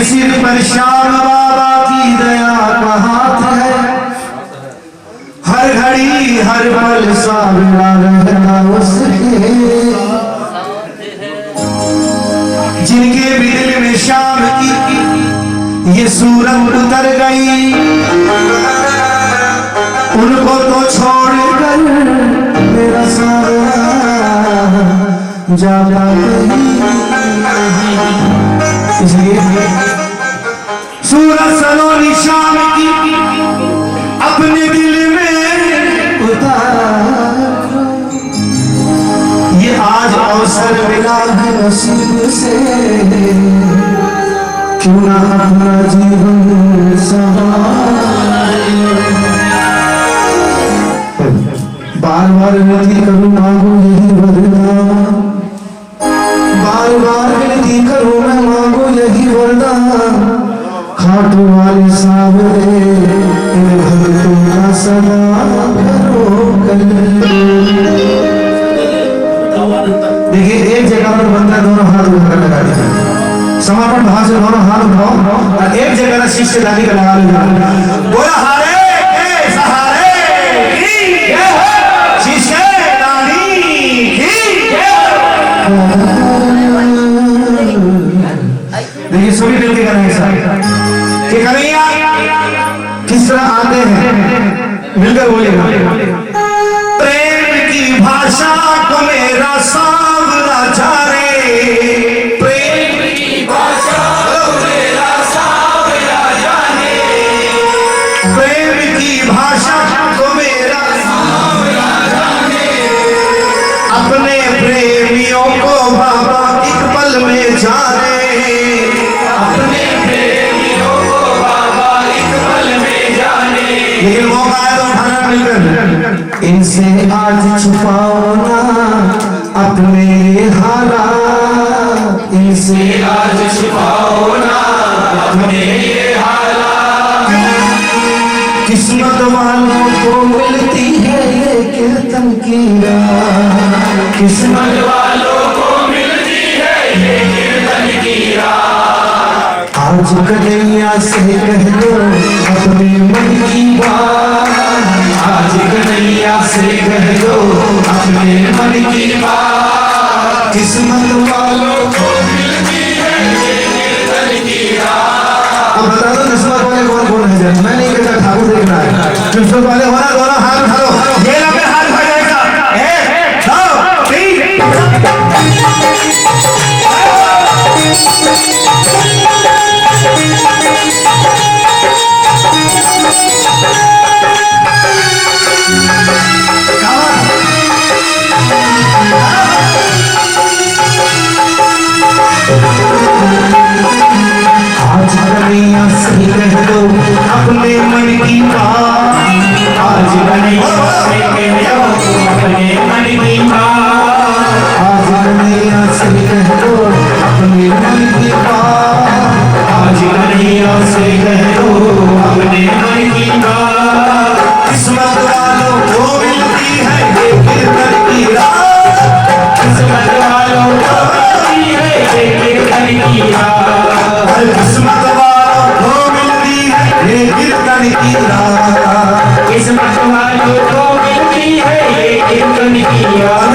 सिर पर श्याम बाबा की दया का हाथ है, हर घड़ी हर पल सावला रहना उसके। जिनके भी दिल में शाम की ये सूरत उतर गई, उनको तो छोड़कर मेरा सारा जाता इसलिए सूरज सलोनी शाम की अपने दिल में उतार। ये आज अवसर मिला है नसीब से, क्यों ना अपना जीवन बार बार विनती करूं मांगू यही वरदान, बार बार विनती करूं मैं मांगू यही वरदान। खाटू वाले सावरे इन भक्तों का सदा करो कल्याण। देखिए एक जगह पर बंदा दोनों हाथ उठाकर लगा दीजिए, समर्पण भाव से दोनों हाथ उठाओ और एक जगह ना शीश से दादी का लगा लीजिए। बोला हारे के सहारे की शीश से दादी की। देखिए सभी मिल के करेंगे सर कि कन्हैया किस तरह आते हैं, मिलकर बोलेगा। प्रेम की भाषा को मेरा सांवला जाने, प्रेम की भाषा को मेरा सांवला जाने, प्रेम की भाषा को मेरा सांवला जाने। अपने प्रेमियों को बाबा एक पल में जाने, अपने प्रेमियों को बाबा एक पल में जाने। लेकिन मौका है तो उठाना मिलकर इनसे आज छुपाओ ना अपने हालात, इनसे आज छुपाओ ना अपने ये हालात। किस्मत वालों को मिलती है ये कीर्तन की रात, किस्मत वालों को मिलती है ये कीर्तन की रात। आज कन्हैया से कह दो अपने मन की बात, आज कन्हैया से कह दो अपने मन की बात। किस्मत वालों को मिलती है ये कीर्तन की रात। अब बता दो किस्मत वाले कौन कौन है? मैं नहीं कहता, ठाकुर देखना है। किस्मत वाले होना दोनों हाथ उठाओ, ये ना पे हाथ उठा जाएगा। 1 2 3 आज कन्हैया से कह दो अपने मन की बात, आज कन्हैया से कह दो अपने मन की बात, आज कन्हैया से कह दो अपने मन की बात, आज कन्हैया से कह दो अपने मन की बात। किस्मत वालों को मिलती है ये कीर्तन की रात, किस्मत वालों को मिलती है ये कीर्तन की रात, किस्मत वालों को मिलती है ये कीर्तन की रात, किस्मत वालों को मिलती है ये कीर्तन की रात।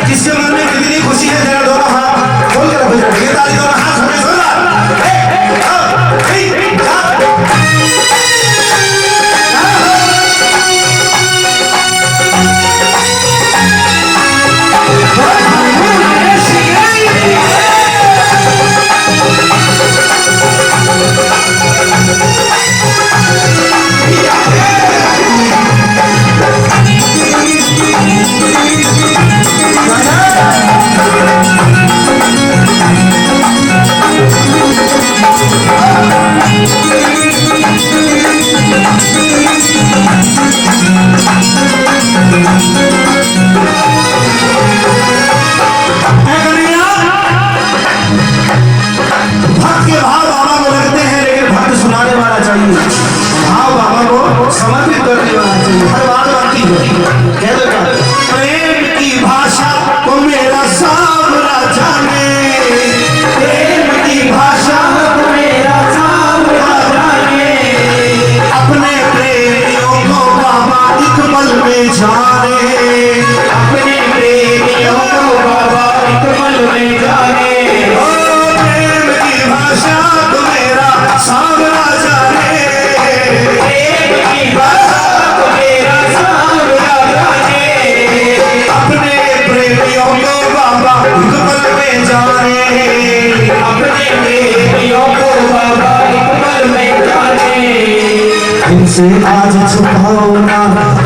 जिसके मन में कितनी खुशी है जरा दोनों हाथ खोल कर रखो, ये ताली दोनों हाथ हमें सुना। इनसे आज छुपाओ ना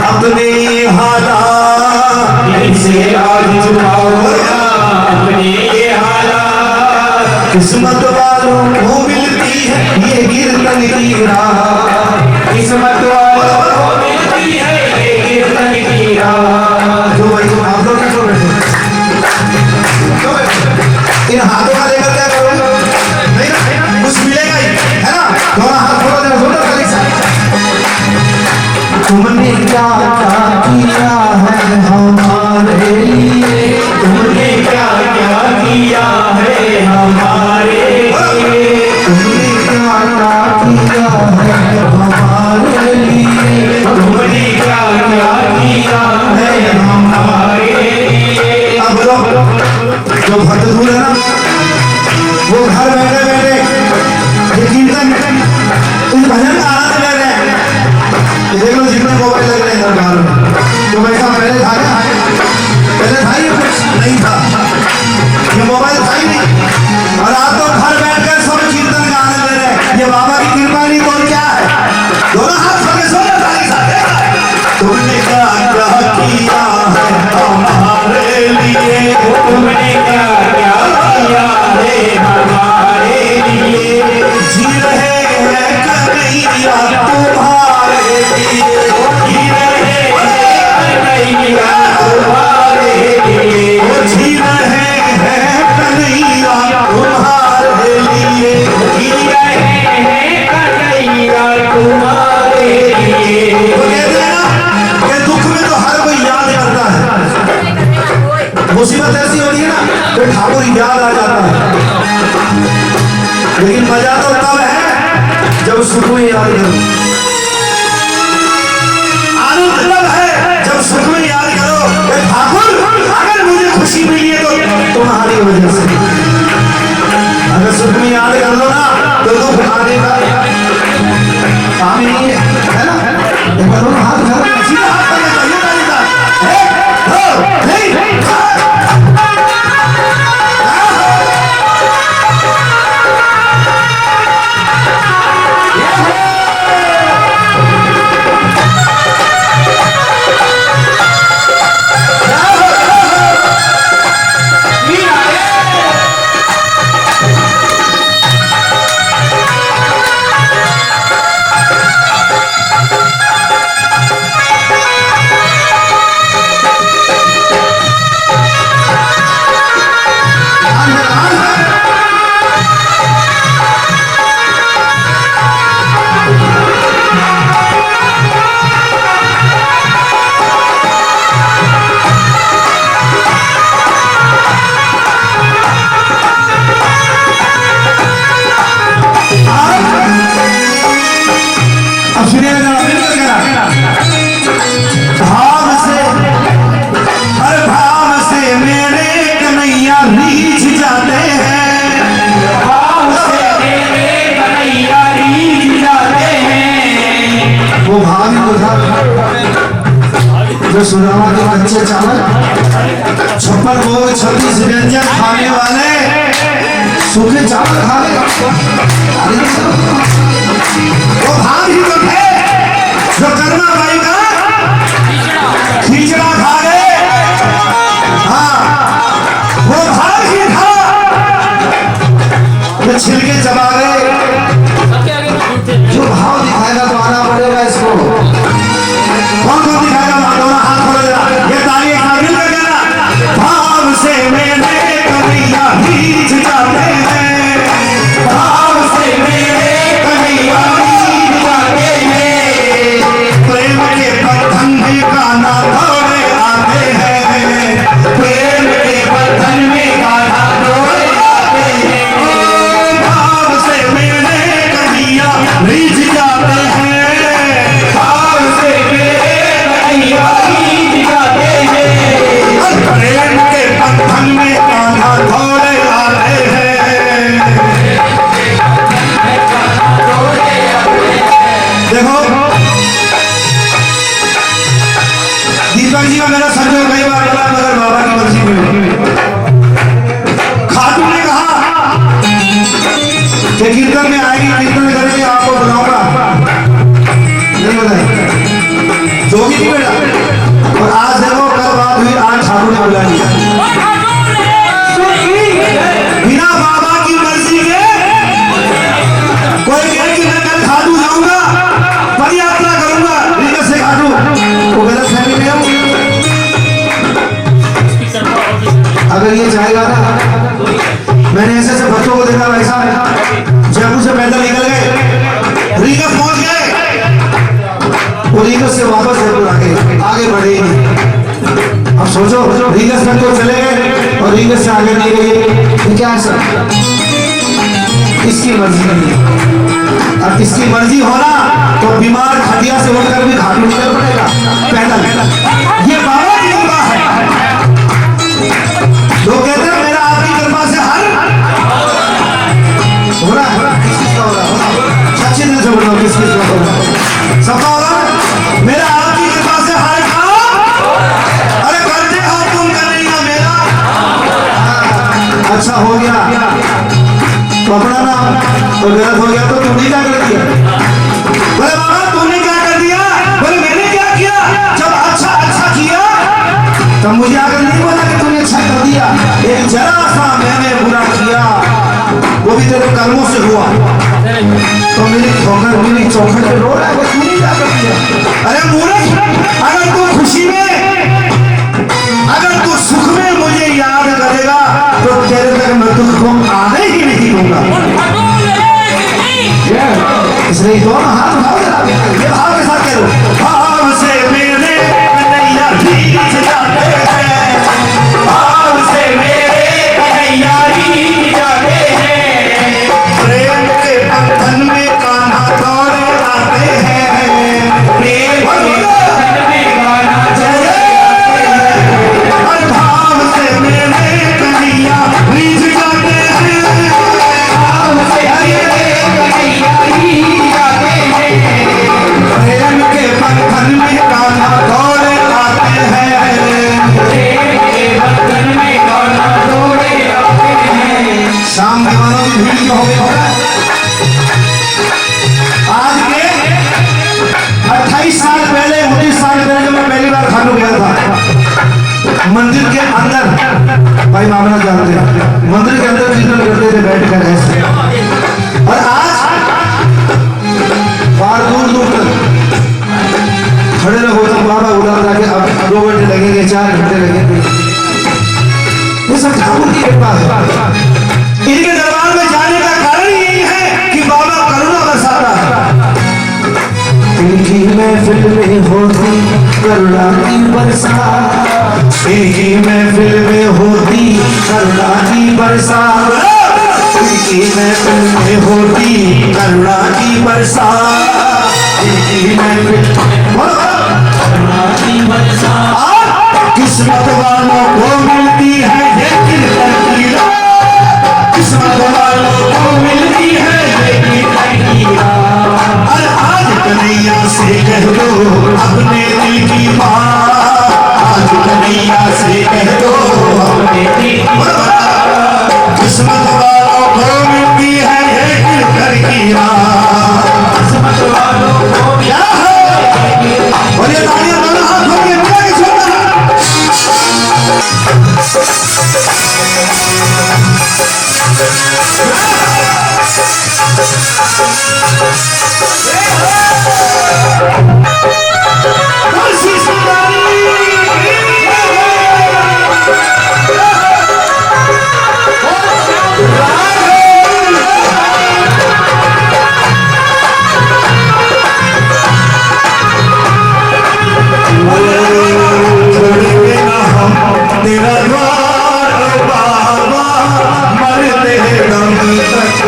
अपने हालात, इनसे आज छुपाओ ना अपने हालात। किस्मत वालों को मिलती है ये कीर्तन की राह, किस्मत वालों को मिलती है ये कीर्तन की राह। जो भाई तुम आप लोग क्यों बैठे, इन हाथों का लेकर क्या करोगे? नहीं ना, कुछ मिलेगा ही, है ना? दोनों हाथ थोड़ा देर जोड़ो खाली सा। तुमने क्या क्या किया है हमारे लिए, तुमने क्या क्या किया है हमारे लिए, तुमने क्या क्या किया है हमारे लिए, तुमने क्या क्या किया है हमारे लिए। अब लोग जो भक्त दूर है ना, वो घर बैठे बैठे ये कीर्तन इस भजन का आनंद ले रहे हैं। देख लो जितने मोबाइल लग रहे हैं दरबार में, तो वैसा पहले था क्या? पहले था ये कुछ नहीं था, ये मोबाइल था ही नहीं। और आप तो घर बैठकर सब कीर्तन का आनंद ले रहे हैं। ये बाबा की कृपा नहीं तो क्या है? दोनों हाथ पकड़े सो ताली साथ। तुमने क्या क्या किया है हमारे लिए, तुमने क्या क्या किया है हमारे लिए। जी रहे हैं कन्हैया तुम्हारे लिए, जी रहे हैं कन्हैया तुम्हारे लिए, जी रहे हैं कन्हैया तुम्हारे लिए, जी रहे हैं कन्हैया तुम्हारे लिए। तो कहते हैं ना कि दुख में तो हर कोई याद करता है, मुसीबत ऐसी होती है ना तो ठाकुर याद आ जाता है। लेकिन मजा तो तब है जब सुख में याद करो, आनंद तब है जब सुख में याद करो कि ठाकुर अगर मुझे खुशी मिली है तो तुम्हारी वजह से। अगर सुख में याद कर लो ना तो दुख आने का काम ही नहीं है, है ना? एक बार हाथ घर में सीधा हाथ करना चाहिए ताली का। जो सुनावा के कच्चे चावल 56 भोग 26 व्यंजन खाने वाले सूखे चावल खा ले, वो भाग ही तो थे जो कर्मा बाई का खिचड़ा खा गए। हाँ, वो भाग ही था जो छिलके चबा गए। जो भाव दिखाएगा तो आना पड़ेगा इसको। कौन कौन दिखाएगा? दोनों हाथ खोलो जरा, ये ताली एक साथ मिलकर कहना, भाव से मेरे कन्हैया भीज जाते हैं, भाव से मेरे कन्हैया भीज जाते हैं, प्रेम के बंधन में गाना दौड़े आते हैं, प्रेम के बंधन में गाना दौड़े आते हैं, भाव से मेरे कन्हैया भीज जाते हैं, भाव से मेरे कन्हैया भीज जाते हैं, प्रेम के बंधन में गाना दौड़े आते हैं। देखो दीपक जी का मेरा संजय कई बार बोला मगर बाबा की मर्जी में खातू ने कहा कि कीर्तन में आएगी, कीर्तन करेंगे, आपको बुलाऊंगा। नहीं नहीं बेटा। और आज देखो कल बात हुई, आज ठाकुर ने बुला लिया बिना बाबा की मर्जी के। कोई कहे कि मैं कल खाटू जाऊंगा, पद यात्रा करूंगा रीगा से खाटू, वो गलत फहमी में हूं। अगर ये चाहेगा ना, मैंने ऐसे ऐसे बच्चों को देखा, वैसा जयपुर से पैदल निकल गए, रीगा पहुंच गए, वो रीगा से वापस जयपुर आगे बढ़े ही नहीं। अब सोचो रीगस में तो चले गए और रीगस से आगे नहीं गए, क्या है सर? इसकी मर्जी नहीं है। अब इसकी मर्जी होना तो बीमार खटिया से उठकर भी घाटू निकल पड़ेगा पैदल। ये बाबा की कृपा है। लोग कहते हैं मेरा आपकी कृपा से हर हो रहा है, किसका हो रहा है? सच्चे दिल से बोलो, किसकी हो रहा है? सबका हो रहा है। मेरा आपकी कृपा से हर काम, अरे करते हो तुम, करेगा मेरा अच्छा हो गया तो अपना नाम, तो गलत हो गया तो तुमने क्या कर दिया? बोले बाबा तूने क्या कर दिया? बोले मैंने क्या किया? जब अच्छा अच्छा किया तब मुझे आकर नहीं बोला कि तूने अच्छा कर दिया। एक जरा सा मैंने बुरा किया, वो भी तेरे कर्मों से हुआ, तो मेरी ठोकर मेरी चौखट पे रो रहा है, तूने क्या कर दिया? अरे मूर्ख, अगर तू खुशी में, अगर तू सुख में मुझे याद करेगा तो तेरे तक मैं दुख को आने ही नहीं दूंगा। इसलिए दोनों हाथ उठाओ, ये भाव के साथ करो। भाव से मेरे कन्हैया भीग जाते हैं, भाव से मेरे कन्हैया भीग जाते हैं, प्रेम के बंधन में कान्हा दौड़े आते हैं, प्रेम के बंधन में कान्हा दौड़े आते हैं, और भाव से मेरे कन्हैया भीग जाते हैं, भाव से मेरे कन्हैया भीग जाते हैं, प्रेम के बंधन में कान्हा दौड़े आते हैं, प्रेम के बंधन में कान्हा दौड़े आते हैं। शाम दीवानों की भीड़ जो हो गई होगा, आज के 28 साल पहले 29 साल पहले जब मैं पहली बार खाटू गया था, मंदिर के अंदर, भाई मामला जानते हैं, मंदिर के अंदर कीर्तन करते थे बैठकर ऐसे, और आज बाहर दूर दूर तक खड़े रहो तो बाबा बुला जाके अब 2 घंटे लगेंगे, 4 घंटे लगेंगे। ये सब ठाकुर की कृपा है। इनके दरबार में जाने का कारण यही है कि बाबा करुणा बरसाता है। इनकी महफिल में होती करुणा की बरसात, इनकी महफिल में होती करुणा की बरसात, इनकी महफिल में होती करुणा की बरसात, इनकी महफिल करुणा की बरसात। किस्मत वालों को मिलती है ये कीर्तन की रात, किस्मत वालों को मिलती है ये कीर्तन की रात। और आज कन्हैया से कह दो अपने दिल की बात, आज कन्हैया से कह दो अपने दिल की बात, किस्मत वालों को मिलती है ये कीर्तन की रात, किस्मत वालों को क्या है। और ये तालियां दोनों हाथों में मिला के छोड़ना। तेरा द्वार बाबा मरते दम तक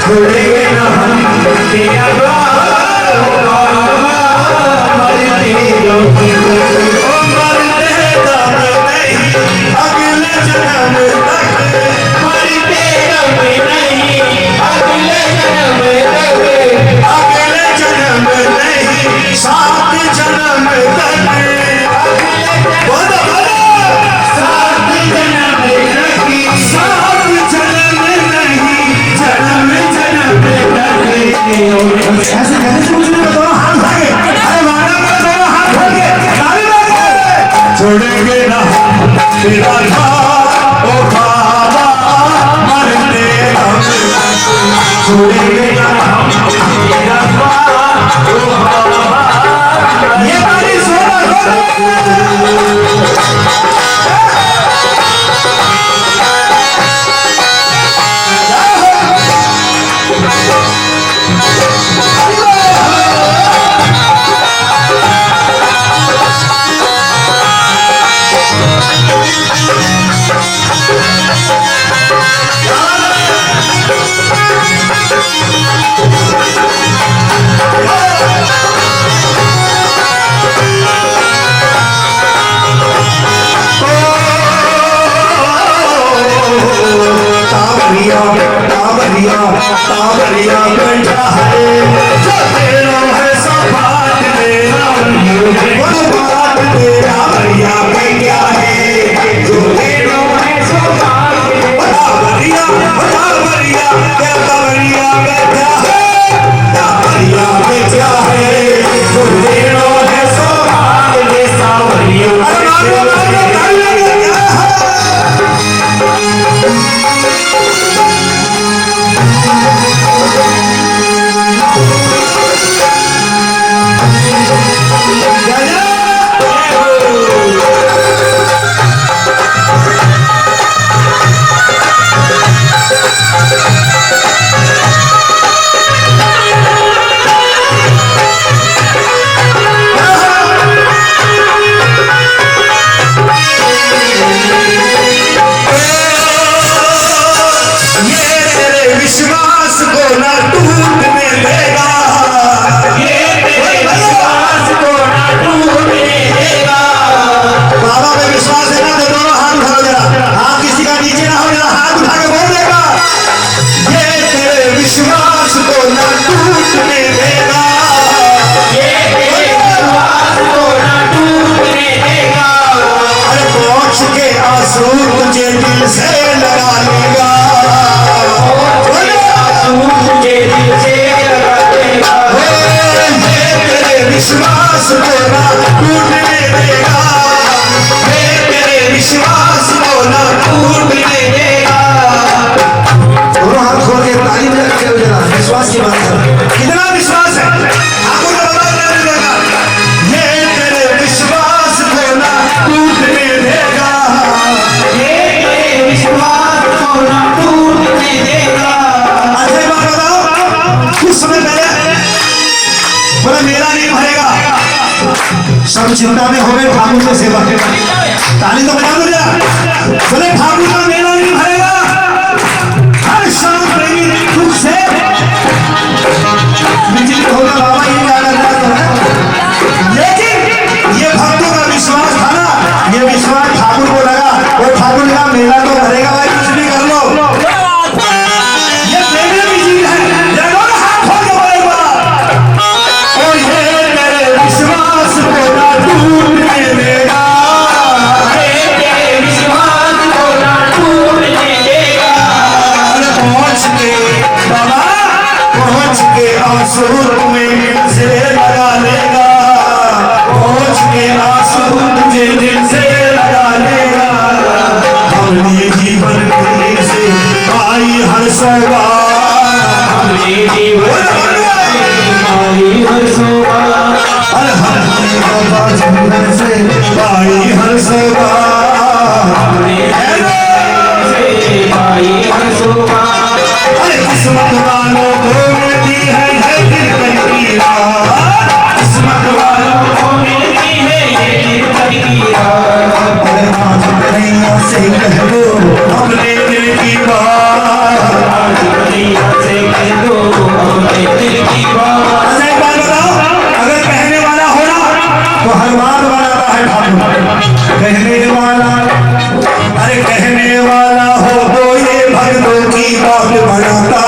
छोड़ेंगे न हम, तेरा द्वार बाबा ये ताली तावरिया बैठा है जो तेरा है सपाट मेरा वो बात तेरा तावरिया बैठा है जो तेरा है सपाट तावरिया तावरिया तावरिया बैठा है तावरिया बैठा है जो तेरा है सपाट में सावरिया तुझे दिल से लगा लेगा तुझे दिल से लगा देगा तेरे विश्वास को ना टूटने देगा तेरे विश्वास को ना टूटने देगा दोनों हाथ खोल के तालीम रखे हो जरा विश्वास की बात कर कितना विश्वास है आपको तो पता नहीं देगा ये तेरे विश्वास को ना टूटने देगा विश्वास को ना टूटने देगा। अच्छा बात बताओ कुछ समय पहले बोले मेला नहीं भरेगा सब चिंता में हो गए ठाकुर से सेवा ताली तो बजा दो जरा बोले ठाकुर का मेला नहीं भरेगा हर शाम प्रेमी दुख से विचलित होगा बाबा ये क्या कर रहा है लेकिन ये भक्तों का विश्वास था ना ये विश्वास ठाकुर को लगा वो ठाकुर का मेला तो भरेगा भाई कुछ भी कर लो ये प्रेमी की चीज है जरूर हाथ खोल के बोलेगा और ये मेरे विश्वास को ना टूटने देगा तेरे विश्वास को ना टूटने देगा पहुंच के बाबा पहुंच के आंसू में से लगा लेगा पहुंच के आंसू तुझे दिल से लगा लेगा हमने जीवन से पाई हर सौगात हमने जीवन पाई हर सौगात अरे हमने बाबा जीवन से पाई हर सौगात हमने से पाई हर सौगात अरे किस्मत वालों को मिलती है दिल की रात किस्मत वालों को मिलती है ये दिल की रात अरे आज कन्हैया से कह दो अपने दिल की बात आज कन्हैया से कह दो अपने दिल की बात अच्छा एक बात बताओ अगर कहने वाला हो ना तो हर बात बनाता है ठाकुर कहने वाला अरे कहने वाला हो तो ये भक्तों की बात बनाता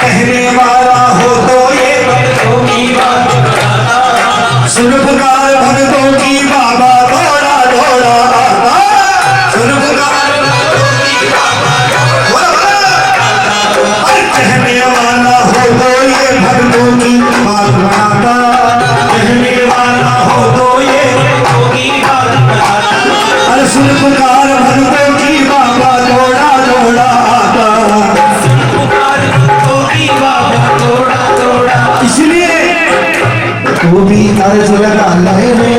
कहने वाला हो तो ये भक्तों की बात बनाता सुन पुकार भक्तों की बाबा दौड़ा दौड़ा आता सुन पुकार भक्तों की बाबा अरे कहने वाला हो तो ये भक्तों की बात बनाता कहने वाला हो तो ये भक्तों की बात बनाता अरे सुन पुकार भक्तों की बाबा दौड़ा दौड़ा आता सुन पुकार भक्तों की बाबा दौड़ा दौड़ा तू भी अर्ज लगा ले रे,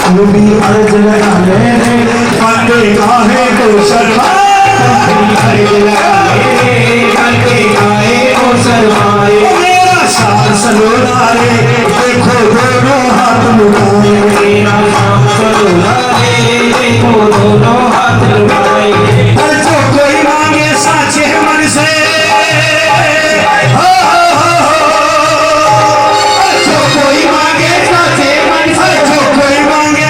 तू भी अर्ज लगा ले रे, बंदे काहे को शर्माए, अर्ज लगा ले रे, बंदे काहे को शर्माए, मेरा शान सलोना रे, देखो दोनों हाथ लुटाए, मेरा शान सलोना रे, देखो दोनों हाथ लुटाए। और जो कोई मांगे साचे मन से, हो जो कोई मांगे साचे मन से, जो कोई मांगे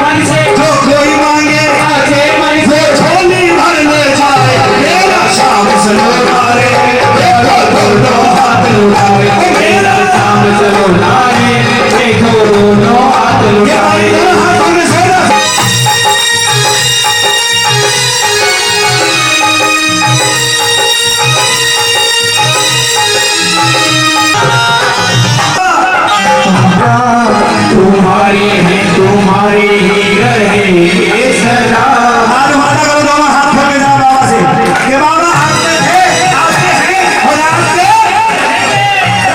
मन से, जो कोई मांगे साचे मन वो से, झोली भर ले जाए, मेरा शान सलोना रे, देखो दोनों हाथ लुटाए, मेरा शाम सलोना रे, देखो दोनों हाथ लुटाए। तुम्हारी है तुम्हारी ही रहे सदा। हाथ मारा करो, दोनों हाथ खोल के जाओ बाबा से कि बाबा आते हैं और आते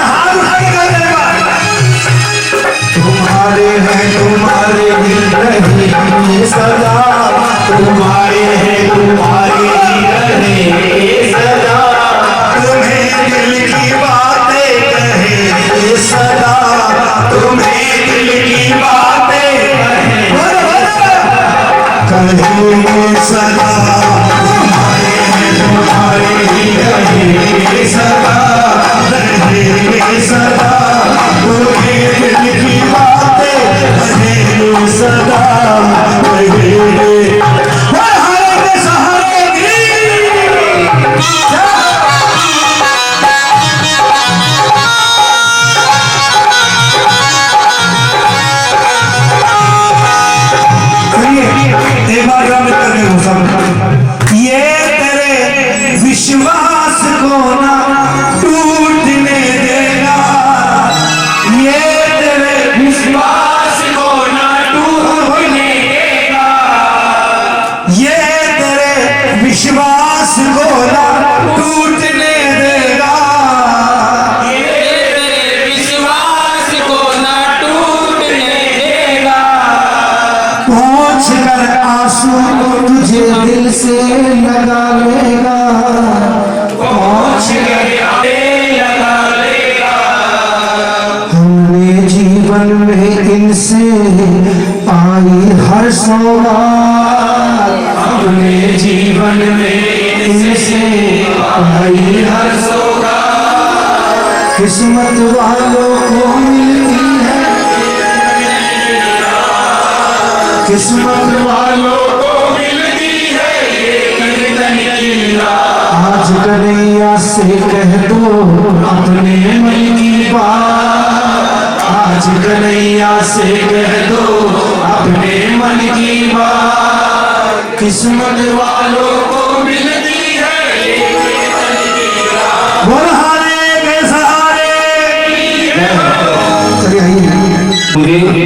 हाथ उठा के कर देगा। तुम्हारे हैं तुम्हारे ही रहे सदा, तुम्हारे हैं तुम्हारे ही रहे सदा, तुम्हें दिल की बातें कहे सदा, तुम्हें दिल की बातें कहे सदा, तुम्हारे हैं तुम्हारे ही रहे सदा, रहे सदा, तुम्हें दिल की बातें कहे सदा, रहे सहारे की एक बार राम करने को सब ये तेरे विश्वास को ना टूटने देगा, ये तेरे विश्वास को न टूटने देगा, ये तेरे विश्वास को ना टूटने देगा, तेरे विश्वास को न टूटने देगा। पहुंच कर आंसू तुझे दिल से लगा लेगा, पहुंच गए लगा लेगा। हमने जीवन में इनसे पाई हर सौगात, हमने जीवन में इनसे पाई हर सौगात, किस्मत वालों को मिलती है, किस्मत वालों को मिलती है ये कीर्तन की रात। आज कन्हैया से कह दो अपने मन की बात, आज कन्हैया से कह दो अपने मन की बात, किस्मत वालों को मिलती है ये कीर्तन की रात। बुरहाने के सहारे। चलिए आइए।